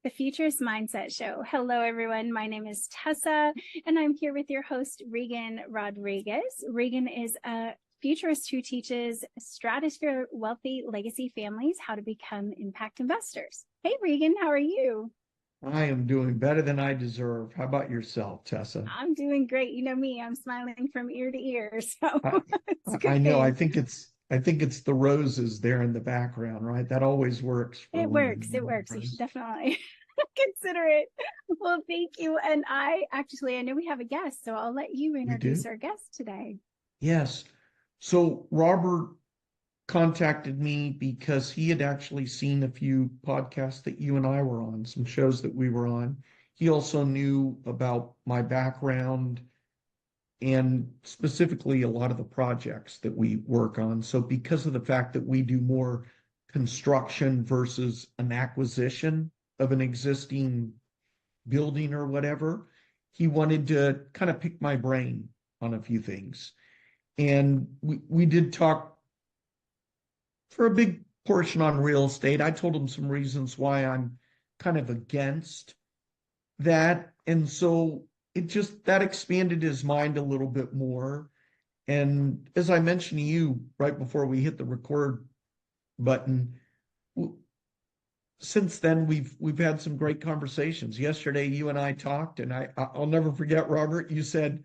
The Futurist Mindset Show. Hello, everyone. My name is Tessa, and I'm here with your host, Reagan Rodriguez. Reagan is a futurist who teaches strategists for wealthy legacy families how to become impact investors. Hey, Reagan, how are you? I am doing better than I deserve. How about yourself, Tessa? I'm doing great. You know me, I'm smiling from ear to ear, so I, it's I know. good. I think it's the roses there in the background, right? That always works for It works. It women. works. You should definitely consider it. Well, thank you. And I know we have a guest, so I'll let you We introduce do? our guest today. Yes. So Robert contacted me because he had actually seen a few podcasts that you and I were on, some shows that we were on. He also knew about my background and specifically a lot of the projects that we work on. So because of the fact that we do more construction versus an acquisition of an existing building or whatever, he wanted to kind of pick my brain on a few things. And we did talk for a big portion on real estate. I told him some reasons why I'm kind of against that. And so it just that expanded his mind a little bit more. And as I mentioned to you right before we hit the record button, since then we've had some great conversations. Yesterday you and I talked, and I'll never forget, Robert, you said,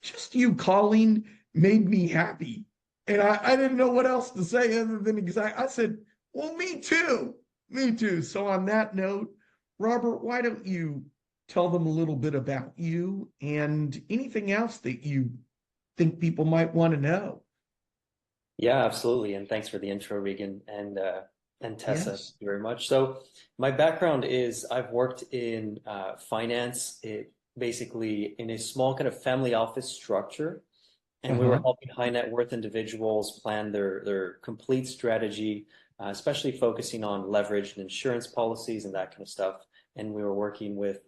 just you calling made me happy. And I didn't know what else to say other than I said, well, me too. Me too. So on that note, Robert, why don't you tell them a little bit about you and anything else that you think people might want to know? Yeah, absolutely. And thanks for the intro, Regan and Tessa. Thank Yes. you very much. So my background is I've worked in finance, basically in a small kind of family office structure. And we were Uh-huh. helping high net worth individuals plan their complete strategy, especially focusing on leverage and insurance policies and that kind of stuff. And we were working with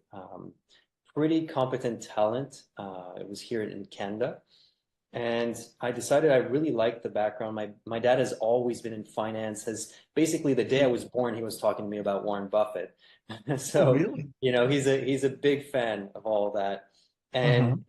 pretty competent talent. It was here in Canada. And I decided I really liked the background. My dad has always been in finance, has basically the day I was born, he was talking to me about Warren Buffett. Oh, So, really? he's a big fan of all of that. Uh-huh. And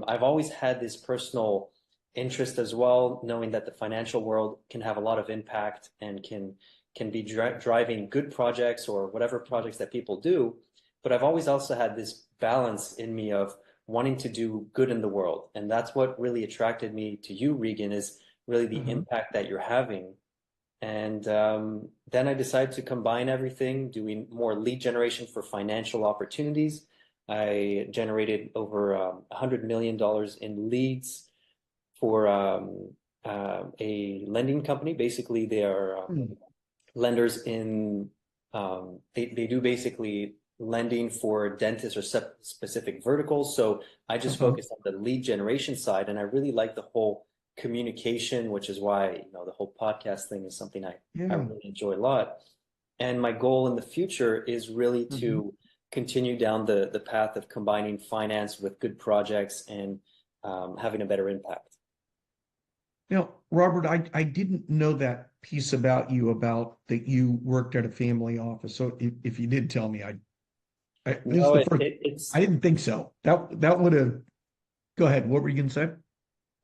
I've always had this personal interest as well, knowing that the financial world can have a lot of impact and can be driving good projects or whatever projects that people do. But I've always also had this balance in me of wanting to do good in the world. And that's what really attracted me to you, Regan, is really the Uh-huh. impact that you're having. And then I decided to combine everything, doing more lead generation for financial opportunities. I generated over $100 million in leads for a lending company. Basically, they are Hmm. lenders in, they do basically lending for dentists or specific verticals. So I just Uh-huh. focused on the lead generation side, and I really like the whole communication, which is why, the whole podcast thing is something I Yeah. really enjoy a lot. And my goal in the future is really Mhm. to continue down the path of combining finance with good projects and having a better impact. Now, Robert, I didn't know that piece about you about that you worked at a family office. So if you did tell me, this is No, the first. I it's didn't think so. That would have. Go ahead. What were you going to say?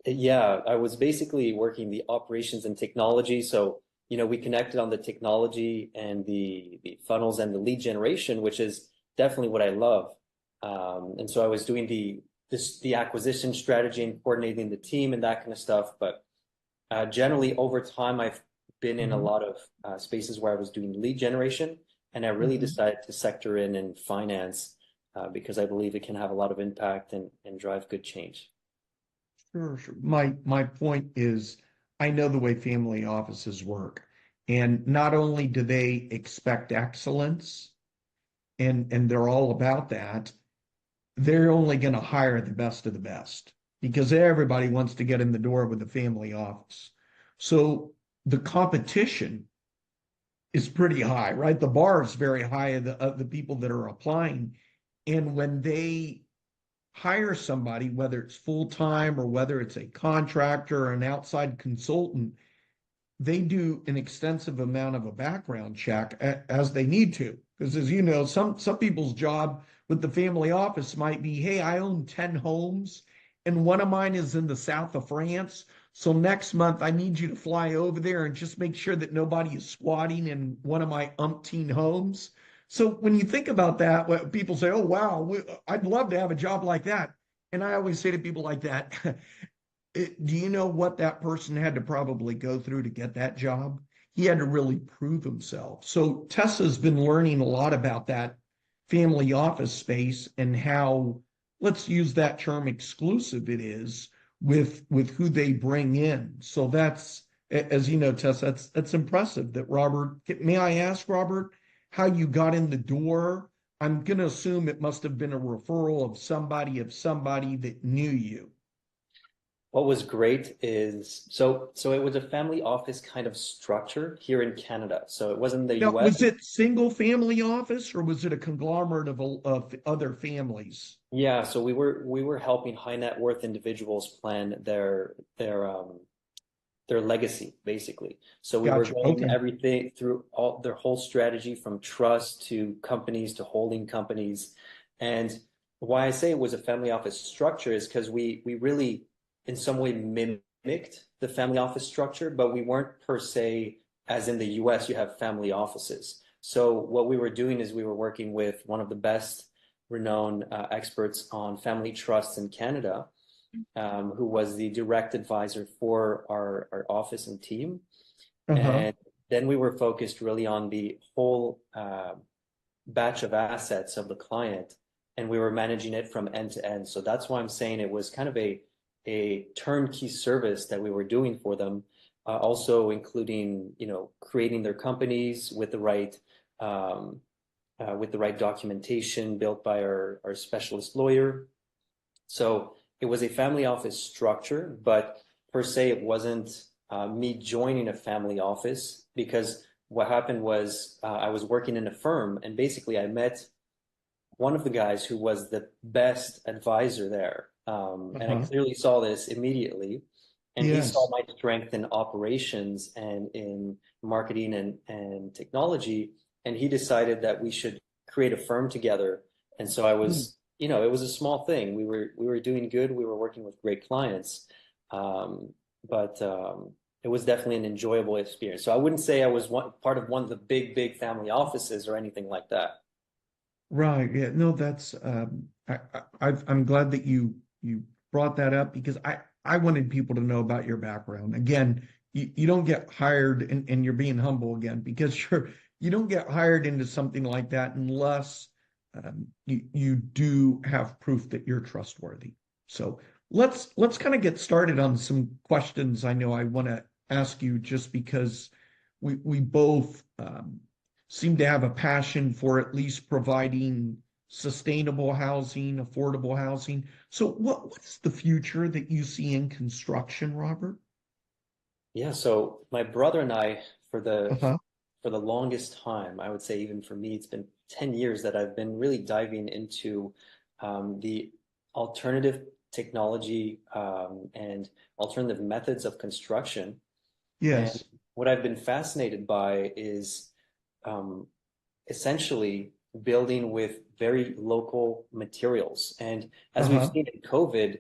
Yeah, I was basically working the operations and technology. So, we connected on the technology and the funnels and the lead generation, which is definitely what I love. And so I was doing the acquisition strategy and coordinating the team and that kind of stuff. But generally over time, I've been in a Hmm. lot of spaces where I was doing lead generation, and I really Hmm. decided to sector in finance because I believe it can have a lot of impact and drive good change. Sure, sure. My point is, I know the way family offices work, and not only do they expect excellence, and they're all about that, they're only going to hire the best of the best because everybody wants to get in the door with the family office. So the competition is pretty high, right? The bar is very high of the people that are applying. And when they hire somebody, whether it's full time or whether it's a contractor or an outside consultant, they do an extensive amount of a background check as they need to. Because as you know, some people's job with the family office might be, hey, I own 10 homes and one of mine is in the south of France. So next month I need you to fly over there and just make sure that nobody is squatting in one of my umpteen homes. So when you think about that, people say, oh, wow, I'd love to have a job like that. And I always say to people like that, do you know what that person had to probably go through to get that job? He had to really prove himself. So Tessa's been learning a lot about that family office space and how, let's use that term, exclusive it is with who they bring in. So that's, as you know, Tessa, that's impressive that Robert, may I ask, Robert, how you got in the door? I'm going to assume it must have been a referral of somebody that knew you. What was great is so it was a family office kind of structure here in Canada. So it wasn't the Now, US. was it single family office or was it a conglomerate of other families? Yeah, so we were helping high net worth individuals plan their legacy, basically. So we were Gotcha. going Okay. everything through all their whole strategy from trust to companies to holding companies. And why I say it was a family office structure is because we really in some way mimicked the family office structure, but we weren't per se, as in the US, you have family offices. So what we were doing is we were working with one of the best renowned experts on family trusts in Canada, who was the direct advisor for our office and team. Uh-huh. And then we were focused really on the whole batch of assets of the client, and we were managing it from end to end. So that's why I'm saying it was kind of a turnkey service that we were doing for them, also including, creating their companies with the right documentation built by our specialist lawyer. So it was a family office structure, but per se, it wasn't me joining a family office, because what happened was I was working in a firm, and basically I met one of the guys who was the best advisor there. And I Uh-huh. clearly saw this immediately. And he saw Yes. my strength in operations and in marketing and technology. And he decided that we should create a firm together. And so I Hmm. was, it was a small thing. We were doing good. We were working with great clients. But it was definitely an enjoyable experience. So I wouldn't say I was part of one of the big family offices or anything like that. Right. Yeah. No, that's I'm glad that you brought that up because I wanted people to know about your background. Again, you don't get hired and you're being humble again because you don't get hired into something like that unless you do have proof that you're trustworthy. So let's kind of get started on some questions I know I want to ask you just because we both seem to have a passion for at least providing sustainable housing, affordable housing. So what's the future that you see in construction, Robert? Yeah, so my brother and I, for the Uh-huh. for the longest time, I would say even for me, it's been 10 years that I've been really diving into the alternative technology and alternative methods of construction. And Yes. what I've been fascinated by is um, essentially building with very local materials. And as we've Uh-huh. seen in COVID,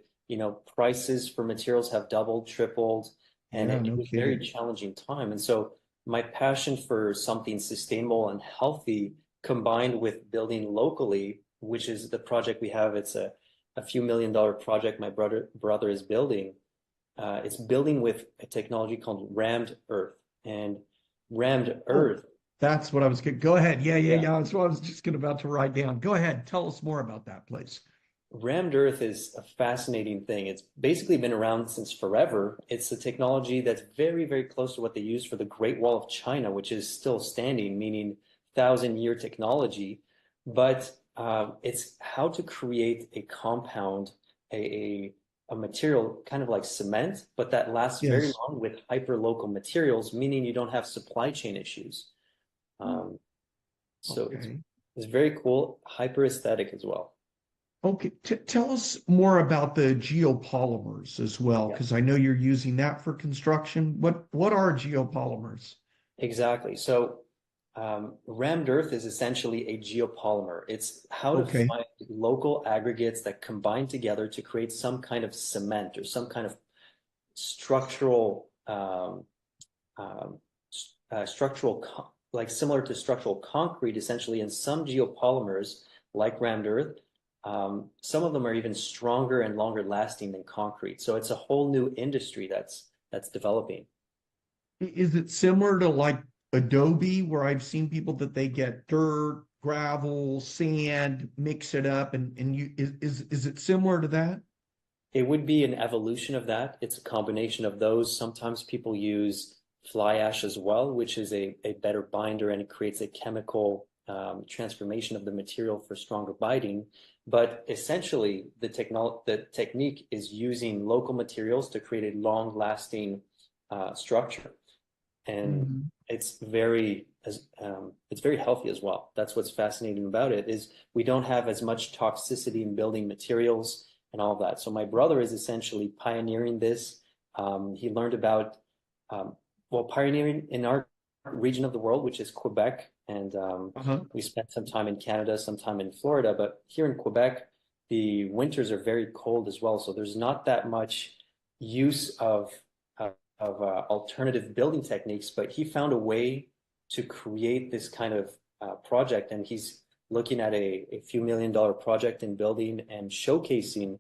prices for materials have doubled, tripled, and Yeah, it no was a very kidding. challenging time. And so my passion for something sustainable and healthy combined with building locally, which is the project we have, it's a few $1 million project my brother is building. It's building with a technology called rammed earth. And rammed Oh, earth, that's what I was going. Go ahead. Yeah, yeah, yeah. yeah. That's what I was just about to write down. Go ahead. Tell us more about that, please. Rammed earth is a fascinating thing. It's basically been around since forever. It's a technology that's very, very close to what they use for the Great Wall of China, which is still standing, meaning 1,000-year technology. But it's how to create a compound, a material kind of like cement, but that lasts very Yes. long with hyper-local materials, meaning you don't have supply chain issues. Um, so it's, Okay. it's very cool, hyper aesthetic as well. Okay, tell us more about the geopolymers as well, Yeah, because I know you're using that for construction. What are geopolymers? exactly. So rammed earth is essentially a geopolymer. It's how to Okay. find local aggregates that combine together to create some kind of cement or some kind of structural um, like similar to structural concrete, essentially. In some geopolymers, like rammed earth, some of them are even stronger and longer lasting than concrete. So it's a whole new industry that's developing. Is it similar to like Adobe, where I've seen people that they get dirt, gravel, sand, mix it up, and you is it similar to that? It would be an evolution of that. It's a combination of those. Sometimes people use fly ash as well, which is a better binder and it creates a chemical transformation of the material for stronger binding. But essentially, the technique is using local materials to create a long-lasting structure, and Mhm. it's very healthy as well. That's what's fascinating about it is we don't have as much toxicity in building materials and all of that. So my brother is essentially pioneering this. He learned about pioneering in our region of the world, which is Quebec, and Uh-huh. we spent some time in Canada, some time in Florida, but here in Quebec, the winters are very cold as well. So there's not that much use of alternative building techniques, but he found a way to create this kind of project, and he's looking at a few $1 million project in building and showcasing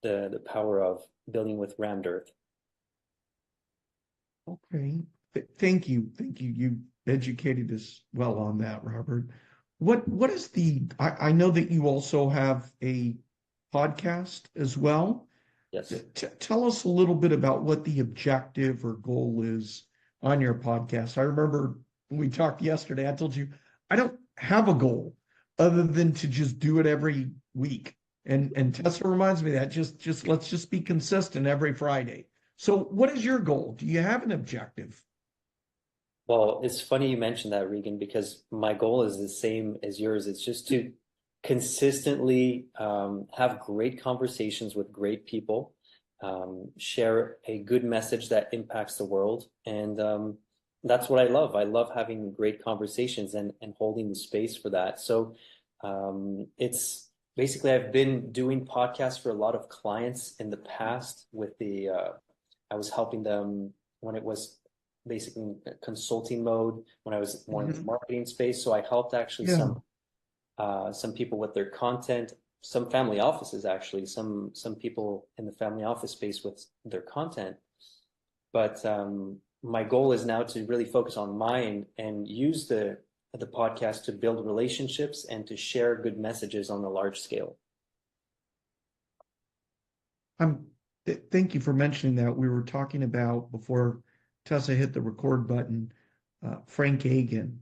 the power of building with rammed earth. Okay. Thank you. Thank you. You educated us well on that, Robert. What is I know that you also have a podcast as well. Yes. Tell us a little bit about what the objective or goal is on your podcast. I remember when we talked yesterday, I told you I don't have a goal other than to just do it every week. And Tessa reminds me of that just let's just be consistent every Friday. So what is your goal? Do you have an objective? Well, it's funny you mentioned that, Regan, because my goal is the same as yours. It's just to consistently have great conversations with great people, share a good message that impacts the world. And that's what I love. I love having great conversations and holding the space for that. So it's basically, I've been doing podcasts for a lot of clients in the past with I was helping them when it was basically consulting mode, when I was more in the Mhm. marketing space. So I helped actually Yeah. some people with their content, some family offices actually, some people in the family office space with their content. But my goal is now to really focus on mine and use the podcast to build relationships and to share good messages on a large scale. I'm Thank you for mentioning that. We were talking about before Tessa hit the record button, Frank Reagan.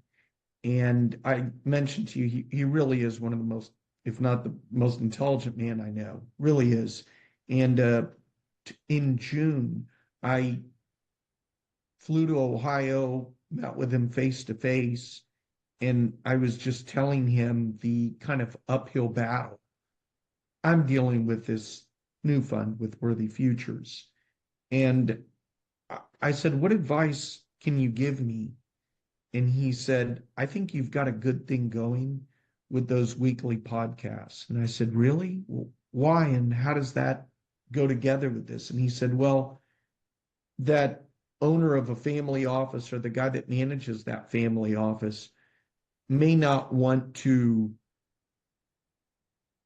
And I mentioned to you, he really is one of the most, if not the most intelligent man I know, really is. And in June, I flew to Ohio, met with him face to face, and I was just telling him the kind of uphill battle I'm dealing with this new fund with Worthy Futures. And I said, what advice can you give me? And he said, I think you've got a good thing going with those weekly podcasts. And I said, really? Well, why? And how does that go together with this? And he said, well, that owner of a family office or the guy that manages that family office may not want to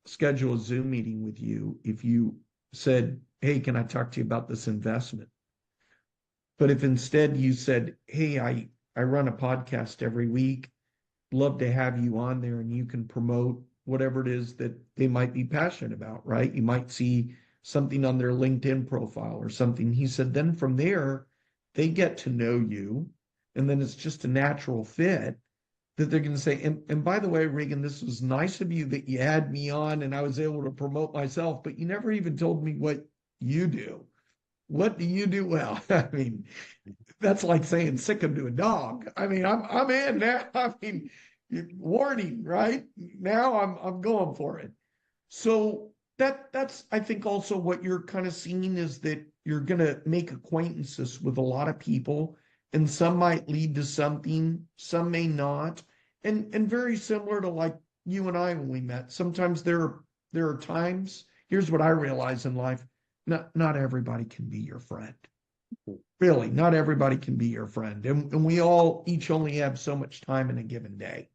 schedule a Zoom meeting with you if you said, hey, can I talk to you about this investment? But if instead you said, hey, I run a podcast every week, love to have you on there and you can promote whatever it is that they might be passionate about, right? You might see something on their LinkedIn profile or something. He said, then from there, they get to know you. And then it's just a natural fit that they're going to say, and by the way, Reagan, this was nice of you that you had me on and I was able to promote myself, but you never even told me what you do. What do you do well? I mean, that's like saying sick him to a dog. I mean, I'm in now. I mean, warning, right? Now I'm going for it. So that's I think also what you're kind of seeing is that you're gonna make acquaintances with a lot of people, and some might lead to something, some may not. And very similar to like you and I when we met. Sometimes there are times, here's what I realize in life, not everybody can be your friend. Really, not everybody can be your friend. And we all each only have so much time in a given day.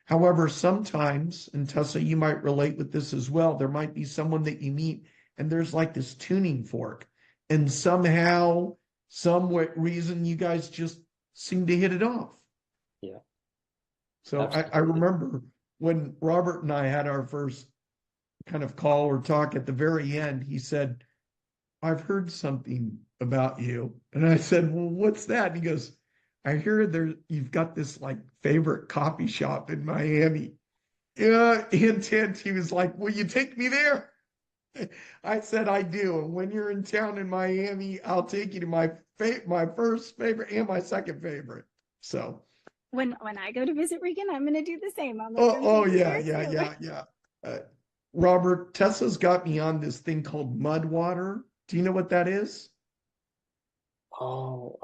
However, sometimes, and Tessa, you might relate with this as well, there might be someone that you meet and there's like this tuning fork. And somehow, some reason, you guys just seem to hit it off. Yeah, So I absolutely. remember when Robert and I had our first kind of call or talk at the very end, he said, I've heard something about you. And I said, well, what's that? And he goes, I hear you've got this like favorite coffee shop in Miami. Yeah, hint, hint. He was like, will you take me there? I said, I do. And when you're in town in Miami, I'll take you to my first favorite and my second favorite. So, When I go to visit Regan, I'm going to do the same. I'm going to come oh take you yeah, there yeah, too. yeah, yeah. Uh, Robert, Tessa's got me on this thing called mud water. Do you know what that is? Oh,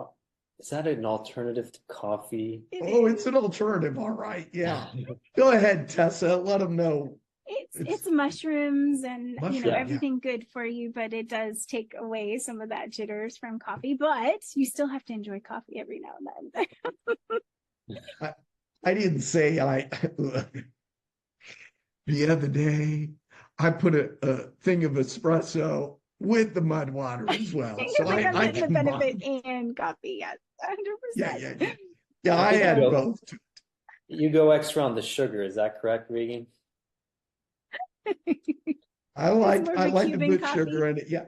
is that an alternative to coffee? It Oh, it's is. an alternative. All right. Yeah. Go ahead, Tessa. Let them know. It's mushrooms and Mushroom. Yeah. Yeah. everything good for you, but it does take away some of that jitters from coffee. But you still have to enjoy coffee every now and then. I didn't say the other day, I put a thing of espresso with the mud water as well. So Like I'm I getting the benefit combined. and coffee. Yes, Yeah, yeah, 100%. yeah. Yeah, I I think had So both. you go extra on the sugar. Is that correct, Regan? it's more of I a like to Cuban put coffee. sugar in it. Yeah.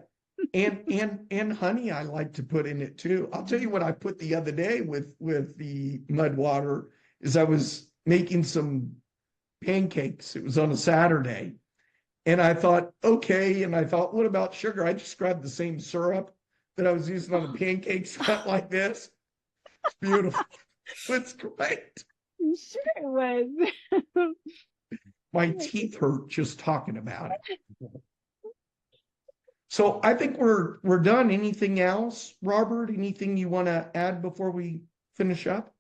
And honey I like to put in it too. I'll tell you what I put the other day with the mud water is I was making some pancakes. It was on a Saturday. And I thought, okay. And I thought, what about sugar? I just grabbed the same syrup that I was using on the pancakes, went like this. It's beautiful. It's great. Sure it was. My teeth hurt just talking about it. So I think we're done. Anything else, Robert? Anything you want to add before we finish up?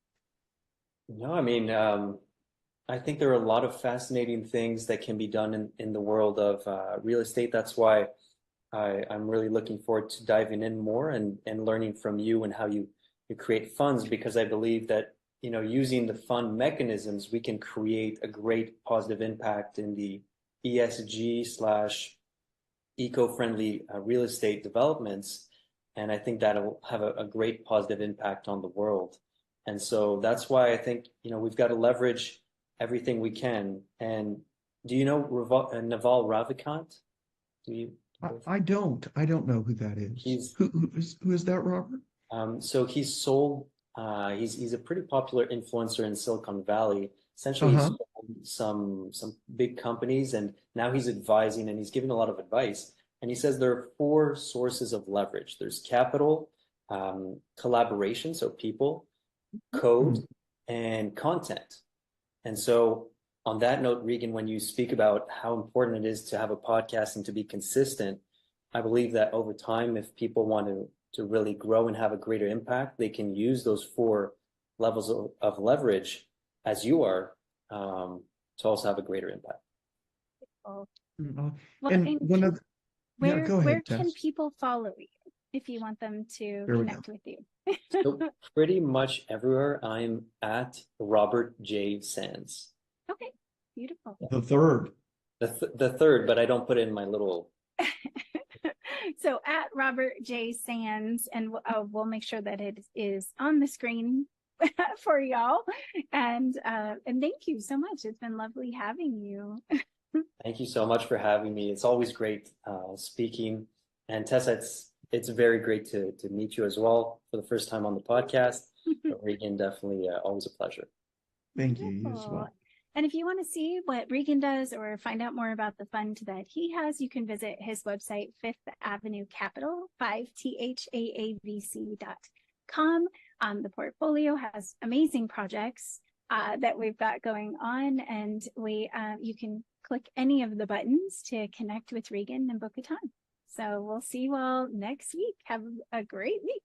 No, I mean, I think there are a lot of fascinating things that can be done in the world of real estate. That's why I'm really looking forward to diving in more and learning from you and how you create funds, because I believe that, using the fund mechanisms, we can create a great positive impact in the ESG slash eco-friendly real estate developments. And I think that'll have a great positive impact on the world. And so that's why I think, we've got to leverage everything we can. And do you know Naval Ravikant? Do you? I don't. I don't know who that is. He's Who is that, Robert? so he's sold. He's a pretty popular influencer in Silicon Valley. Essentially, he's Uh-huh. sold some big companies, and now he's advising and he's giving a lot of advice. And he says there are four sources of leverage. There's capital, collaboration, so people, code, Mm. and content. And so, on that note, Regan, when you speak about how important it is to have a podcast and to be consistent, I believe that over time, if people want to really grow and have a greater impact, they can use those four levels of leverage as you are, to also have a greater impact. Well, Mm. and And one of yeah, go where ahead, can Tess. people follow you if you want them to There we go. connect with you? So pretty much everywhere I'm at Robert J. Sands. Okay, beautiful. The third. The third, but I don't put it in my little. So at Robert J. Sands, and we'll make sure that it is on the screen for y'all. And thank you so much. It's been lovely having you. Thank you so much for having me. It's always great speaking. And Tessa, it's very great to meet you as well for the first time on the podcast. But Regan, definitely always a pleasure. Thank you. You as well. And if you want to see what Regan does or find out more about the fund that he has, you can visit his website, Fifth Avenue Capital, 5THAAVC.com. The portfolio has amazing projects that we've got going on, and you can click any of the buttons to connect with Reagan and book a time. So we'll see you all next week. Have a great week.